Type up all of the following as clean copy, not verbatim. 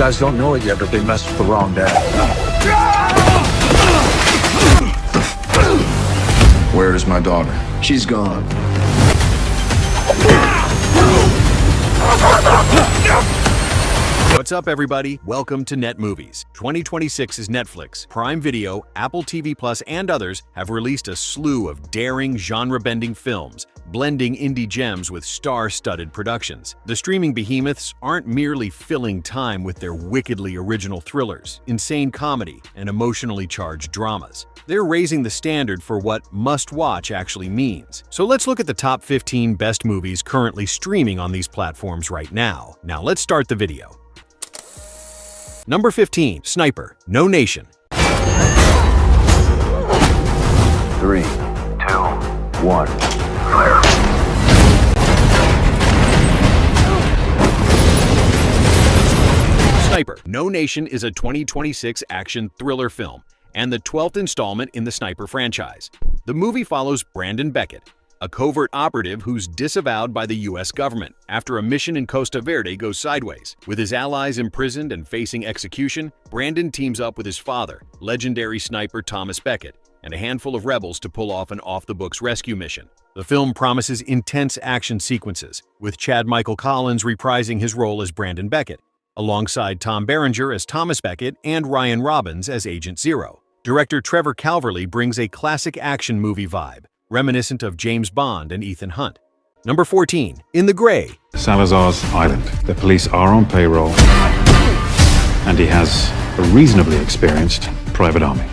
guys don't know it yet, but they messed with the wrong dad. Where is my daughter? She's gone. What's up, everybody? Welcome to Net Movies. 2026's Netflix, Prime Video, Apple TV Plus, and others have released a slew of daring, genre-bending films, blending indie gems with star-studded productions. The streaming behemoths aren't merely filling time with their wickedly original thrillers, insane comedy, and emotionally charged dramas. They're raising the standard for what must-watch actually means. So let's look at the top 15 best movies currently streaming on these platforms right now. Now let's start the video. Number 15, Sniper, No Nation. 3, 2, 1, fire. Sniper, No Nation is a 2026 action thriller film and the 12th installment in the Sniper franchise. The movie follows Brandon Beckett, a covert operative who's disavowed by the US government after a mission in Costa Verde goes sideways. With his allies imprisoned and facing execution, Brandon teams up with his father, legendary sniper Thomas Beckett, and a handful of rebels to pull off an off-the-books rescue mission. The film promises intense action sequences, with Chad Michael Collins reprising his role as Brandon Beckett, alongside Tom Berenger as Thomas Beckett and Ryan Robbins as Agent Zero. Director Trevor Calverley brings a classic action movie vibe, reminiscent of James Bond and Ethan Hunt. Number 14, In the Gray. Salazar's island. The police are on payroll, and he has a reasonably experienced private army.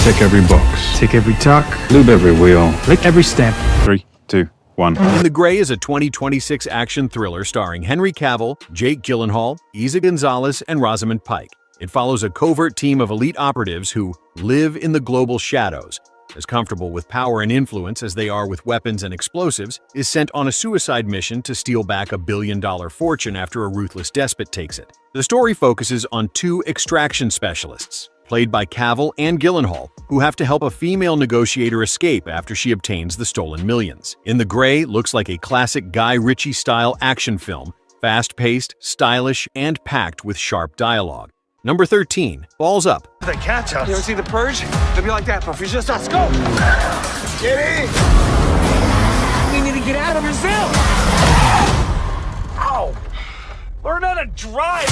Tick every box. Tick every tuck. Lube every wheel. Lick every step. 3, 2, 1. In the Gray is a 2026 action thriller starring Henry Cavill, Jake Gyllenhaal, Isa Gonzalez, and Rosamund Pike. It follows a covert team of elite operatives who live in the global shadows. As comfortable with power and influence as they are with weapons and explosives, is sent on a suicide mission to steal back a billion-dollar fortune after a ruthless despot takes it. The story focuses on two extraction specialists, played by Cavill and Gyllenhaal, who have to help a female negotiator escape after she obtains the stolen millions. In the Gray looks like a classic Guy Ritchie-style action film, fast-paced, stylish, and packed with sharp dialogue. Number 13, Balls Up. They catch us. You ever see The Purge? They'll be like that, but if it's just us, go! Get in! We need to get out of Brazil! Ow! Learn how to drive!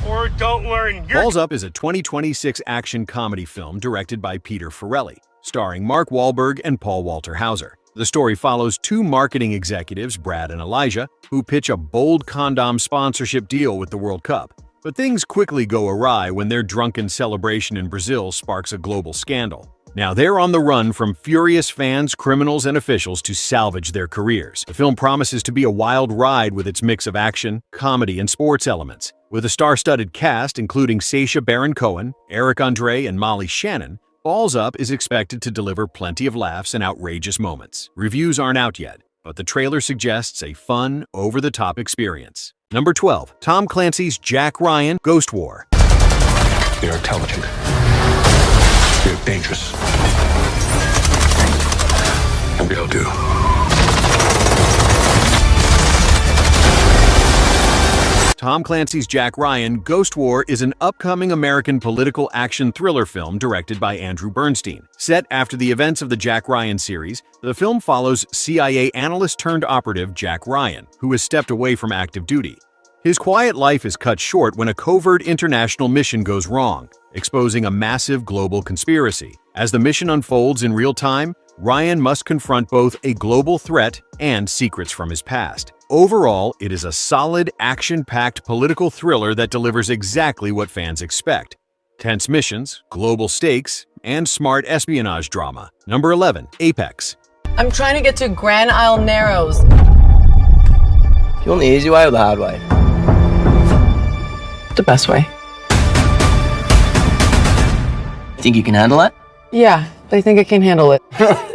Or don't learn. Balls Up is a 2026 action comedy film directed by Peter Farrelly, starring Mark Wahlberg and Paul Walter Hauser. The story follows two marketing executives, Brad and Elijah, who pitch a bold condom sponsorship deal with the World Cup. But things quickly go awry when their drunken celebration in Brazil sparks a global scandal. Now they're on the run from furious fans, criminals, and officials to salvage their careers. The film promises to be a wild ride with its mix of action, comedy, and sports elements. With a star-studded cast including Sacha Baron Cohen, Eric Andre, and Molly Shannon, Balls Up is expected to deliver plenty of laughs and outrageous moments. Reviews aren't out yet, but the trailer suggests a fun, over-the-top experience. Number 12, Tom Clancy's Jack Ryan, Ghost War. They're intelligent. They're dangerous. And they'll do. Tom Clancy's Jack Ryan, Ghost War is an upcoming American political action thriller film directed by Andrew Bernstein. Set after the events of the Jack Ryan series, the film follows CIA analyst-turned-operative Jack Ryan, who has stepped away from active duty. His quiet life is cut short when a covert international mission goes wrong, exposing a massive global conspiracy. As the mission unfolds in real time, Ryan must confront both a global threat and secrets from his past. Overall, it is a solid, action-packed political thriller that delivers exactly what fans expect. Tense missions, global stakes, and smart espionage drama. Number 11, Apex. I'm trying to get to Grand Isle Narrows. You want the easy way or the hard way? The best way. Think you can handle it? Yeah, I think I can handle it.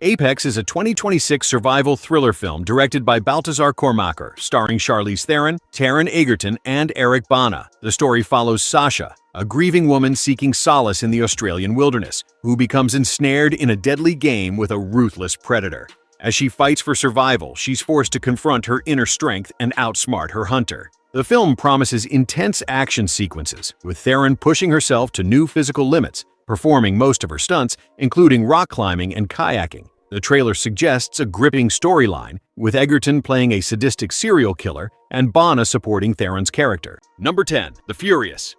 Apex is a 2026 survival thriller film directed by Baltazar Kormacher, starring Charlize Theron, Taron Egerton, and Eric Bana. The story follows Sasha, a grieving woman seeking solace in the Australian wilderness, who becomes ensnared in a deadly game with a ruthless predator. As she fights for survival, she's forced to confront her inner strength and outsmart her hunter. The film promises intense action sequences, with Theron pushing herself to new physical limits, performing most of her stunts, including rock climbing and kayaking. The trailer suggests a gripping storyline, with Egerton playing a sadistic serial killer and Bonna supporting Theron's character. Number 10. The Furious.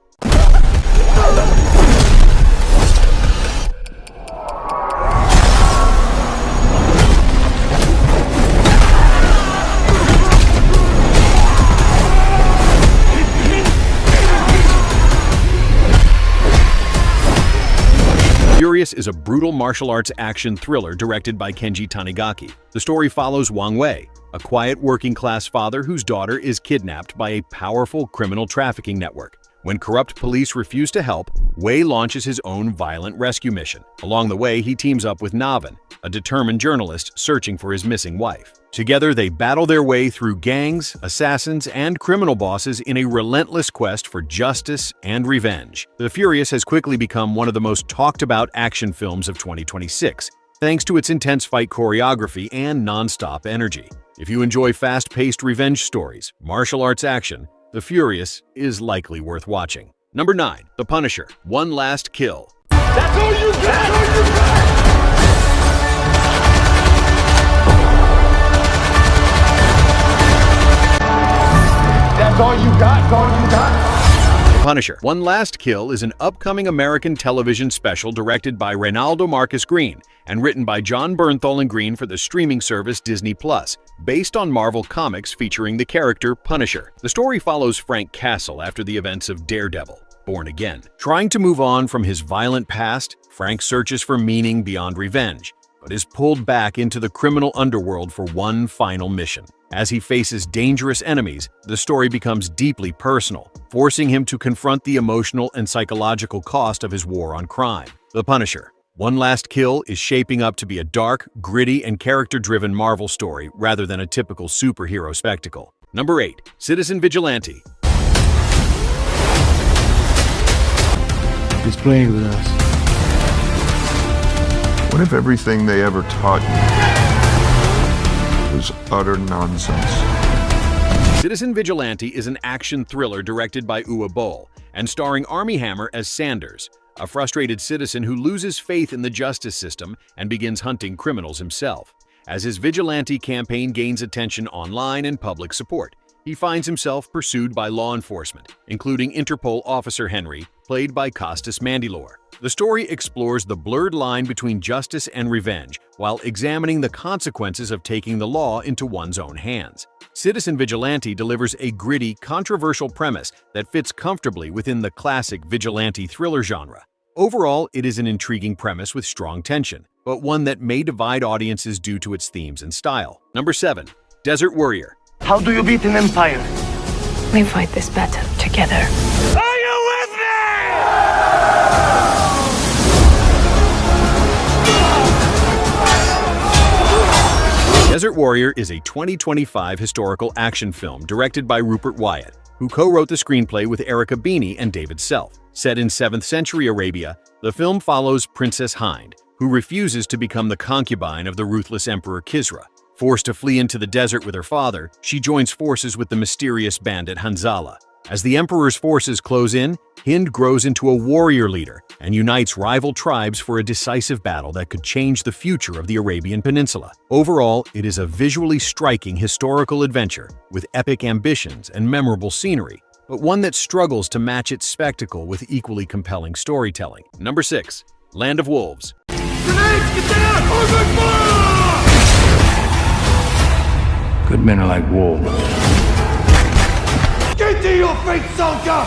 Furious is a brutal martial arts action thriller directed by Kenji Tanigaki. The story follows Wang Wei, a quiet working-class father whose daughter is kidnapped by a powerful criminal trafficking network. When corrupt police refuse to help, Wei launches his own violent rescue mission. Along the way, he teams up with Navin, a determined journalist searching for his missing wife. Together, they battle their way through gangs, assassins, and criminal bosses in a relentless quest for justice and revenge. The Furious has quickly become one of the most talked-about action films of 2026, thanks to its intense fight choreography and non-stop energy. If you enjoy fast-paced revenge stories, martial arts action, The Furious is likely worth watching. Number 9. The Punisher. One Last Kill. That's all you got! That's all you got! That's all you got? That's all you got? The Punisher. One Last Kill is an upcoming American television special directed by Reynaldo Marcus Green and written by John Bernthal and Green for the streaming service Disney+, based on Marvel Comics featuring the character Punisher. The story follows Frank Castle after the events of Daredevil, Born Again. Trying to move on from his violent past, Frank searches for meaning beyond revenge, but is pulled back into the criminal underworld for one final mission. As he faces dangerous enemies, the story becomes deeply personal, forcing him to confront the emotional and psychological cost of his war on crime. The Punisher. One Last Kill is shaping up to be a dark, gritty, and character-driven Marvel story rather than a typical superhero spectacle. Number 8. Citizen Vigilante. He's playing with us. What if everything they ever taught you was utter nonsense? Citizen Vigilante is an action thriller directed by Uwe Boll and starring Armie Hammer as Sanders, a frustrated citizen who loses faith in the justice system and begins hunting criminals himself. As his vigilante campaign gains attention online and public support, he finds himself pursued by law enforcement, including Interpol Officer Henry, played by Costas Mandylor. The story explores the blurred line between justice and revenge while examining the consequences of taking the law into one's own hands. Citizen Vigilante delivers a gritty, controversial premise that fits comfortably within the classic vigilante thriller genre. Overall, it is an intriguing premise with strong tension, but one that may divide audiences due to its themes and style. Number 7. Desert Warrior. How do you beat an empire? We fight this battle together. Are you with me? Desert Warrior is a 2025 historical action film directed by Rupert Wyatt, who co-wrote the screenplay with Erica Beeney and David Self. Set in 7th century Arabia, the film follows Princess Hind, who refuses to become the concubine of the ruthless Emperor Kisra. Forced to flee into the desert with her father, she joins forces with the mysterious bandit Hanzala. As the Emperor's forces close in, Hind grows into a warrior leader and unites rival tribes for a decisive battle that could change the future of the Arabian Peninsula. Overall, it is a visually striking historical adventure with epic ambitions and memorable scenery, but one that struggles to match its spectacle with equally compelling storytelling. Number 6. Land of Wolves. Grenades, get down! Open fire! Good men are like wolves. Get to your feet, soldier!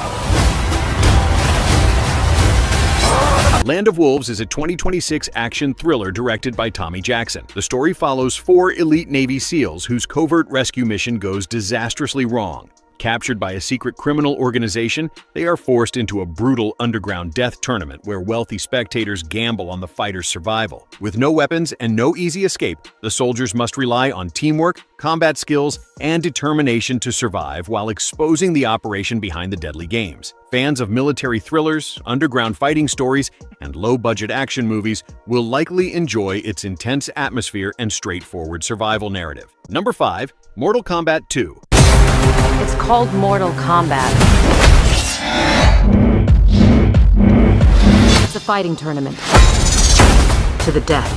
Land of Wolves is a 2026 action thriller directed by Tommy Jackson. The story follows 4 elite Navy SEALs whose covert rescue mission goes disastrously wrong. Captured by a secret criminal organization, they are forced into a brutal underground death tournament where wealthy spectators gamble on the fighters' survival. With no weapons and no easy escape, the soldiers must rely on teamwork, combat skills, and determination to survive while exposing the operation behind the deadly games. Fans of military thrillers, underground fighting stories, and low-budget action movies will likely enjoy its intense atmosphere and straightforward survival narrative. Number 5. Mortal Kombat 2. It's called Mortal Kombat. It's a fighting tournament. To the death.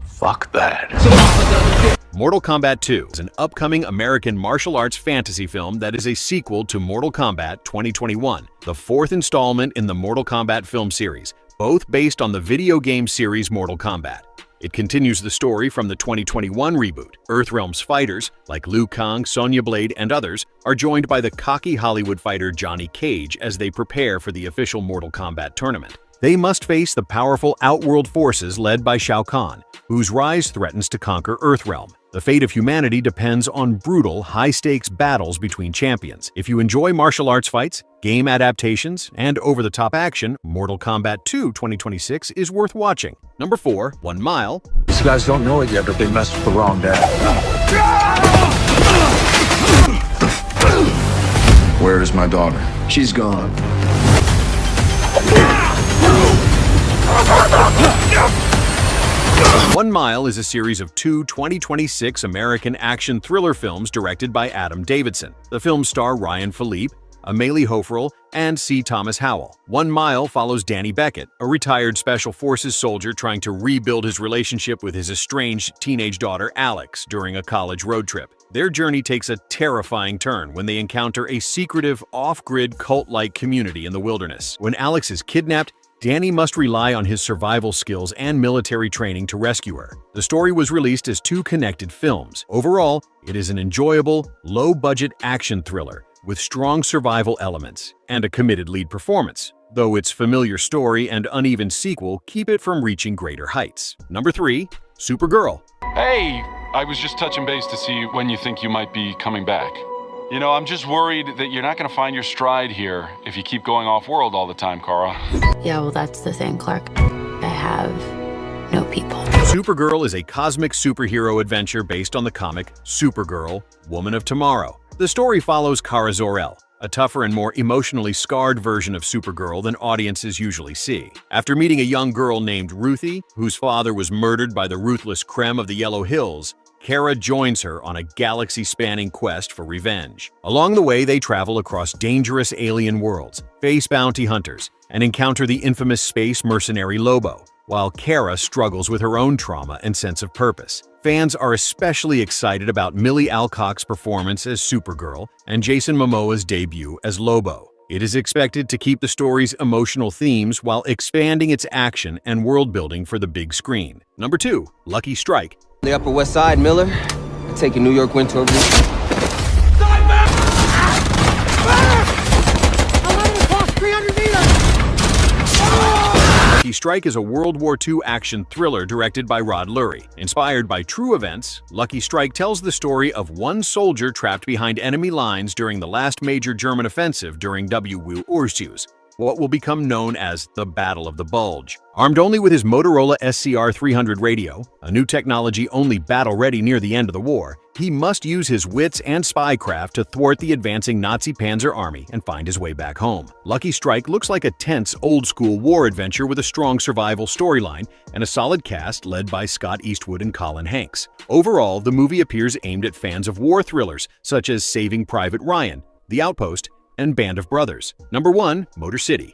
Fuck that. Mortal Kombat 2 is an upcoming American martial arts fantasy film that is a sequel to Mortal Kombat 2021, the fourth installment in the Mortal Kombat film series, both based on the video game series Mortal Kombat. It continues the story from the 2021 reboot. Earthrealm's fighters, like Liu Kang, Sonya Blade, and others, are joined by the cocky Hollywood fighter Johnny Cage as they prepare for the official Mortal Kombat tournament. They must face the powerful outworld forces led by Shao Kahn, whose rise threatens to conquer Earthrealm. The fate of humanity depends on brutal, high-stakes battles between champions. If you enjoy martial arts fights, game adaptations, and over-the-top action, Mortal Kombat 2 2026 is worth watching. Number 4, 1 Mile. These guys don't know it yet, but they messed with the wrong dad. Where is my daughter? She's gone. 1 Mile is a series of two 2026 American action thriller films directed by Adam Davidson. The films star Ryan Philippe, Amelie Hoferl, and C. Thomas Howell. 1 Mile follows Danny Beckett, a retired Special Forces soldier trying to rebuild his relationship with his estranged teenage daughter Alex during a college road trip. Their journey takes a terrifying turn when they encounter a secretive, off-grid cult-like community in the wilderness. When Alex is kidnapped, Danny must rely on his survival skills and military training to rescue her. The story was released as two connected films. Overall, it is an enjoyable, low-budget action thriller with strong survival elements and a committed lead performance, though its familiar story and uneven sequel keep it from reaching greater heights. Number 3, Supergirl. Hey, I was just touching base to see when you think you might be coming back. You know, I'm just worried that you're not going to find your stride here if you keep going off-world all the time, Kara. Yeah, well, that's the thing, Clark. I have no people. Supergirl is a cosmic superhero adventure based on the comic Supergirl, Woman of Tomorrow. The story follows Kara Zor-El, a tougher and more emotionally scarred version of Supergirl than audiences usually see. After meeting a young girl named Ruthie, whose father was murdered by the ruthless Krem of the Yellow Hills, Kara joins her on a galaxy-spanning quest for revenge. Along the way, they travel across dangerous alien worlds, face bounty hunters, and encounter the infamous space mercenary Lobo, while Kara struggles with her own trauma and sense of purpose. Fans are especially excited about Millie Alcock's performance as Supergirl and Jason Momoa's debut as Lobo. It is expected to keep the story's emotional themes while expanding its action and world-building for the big screen. Number 2, Lucky Strike. The Upper West Side, Miller. I take a New York winter over. Lucky Strike is a World War II action thriller directed by Rod Lurie. Inspired by true events, Lucky Strike tells the story of one soldier trapped behind enemy lines during the last major German offensive during W.W. Ursus, what will become known as the Battle of the Bulge. Armed only with his Motorola SCR-300 radio, a new technology only battle-ready near the end of the war, he must use his wits and spycraft to thwart the advancing Nazi Panzer Army and find his way back home. Lucky Strike looks like a tense, old-school war adventure with a strong survival storyline and a solid cast led by Scott Eastwood and Colin Hanks. Overall, the movie appears aimed at fans of war thrillers such as Saving Private Ryan, The Outpost, and Band of Brothers. Number 1, Motor City.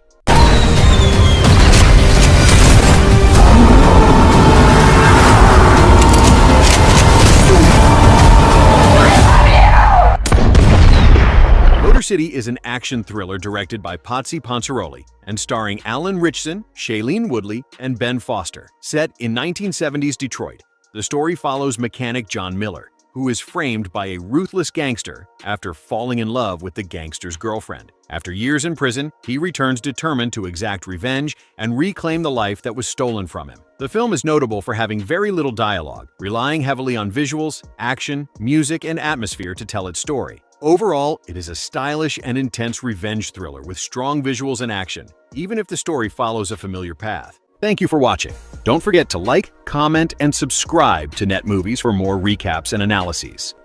Motor City is an action thriller directed by Patsy Ponsaroli and starring Alan Ritchson, Shailene Woodley, and Ben Foster. Set in 1970s Detroit, the story follows mechanic John Miller, who is framed by a ruthless gangster after falling in love with the gangster's girlfriend. After years in prison, he returns determined to exact revenge and reclaim the life that was stolen from him. The film is notable for having very little dialogue, relying heavily on visuals, action, music, and atmosphere to tell its story. Overall, it is a stylish and intense revenge thriller with strong visuals and action, even if the story follows a familiar path. Thank you for watching. Don't forget to like, comment, and subscribe to Net Movies for more recaps and analyses.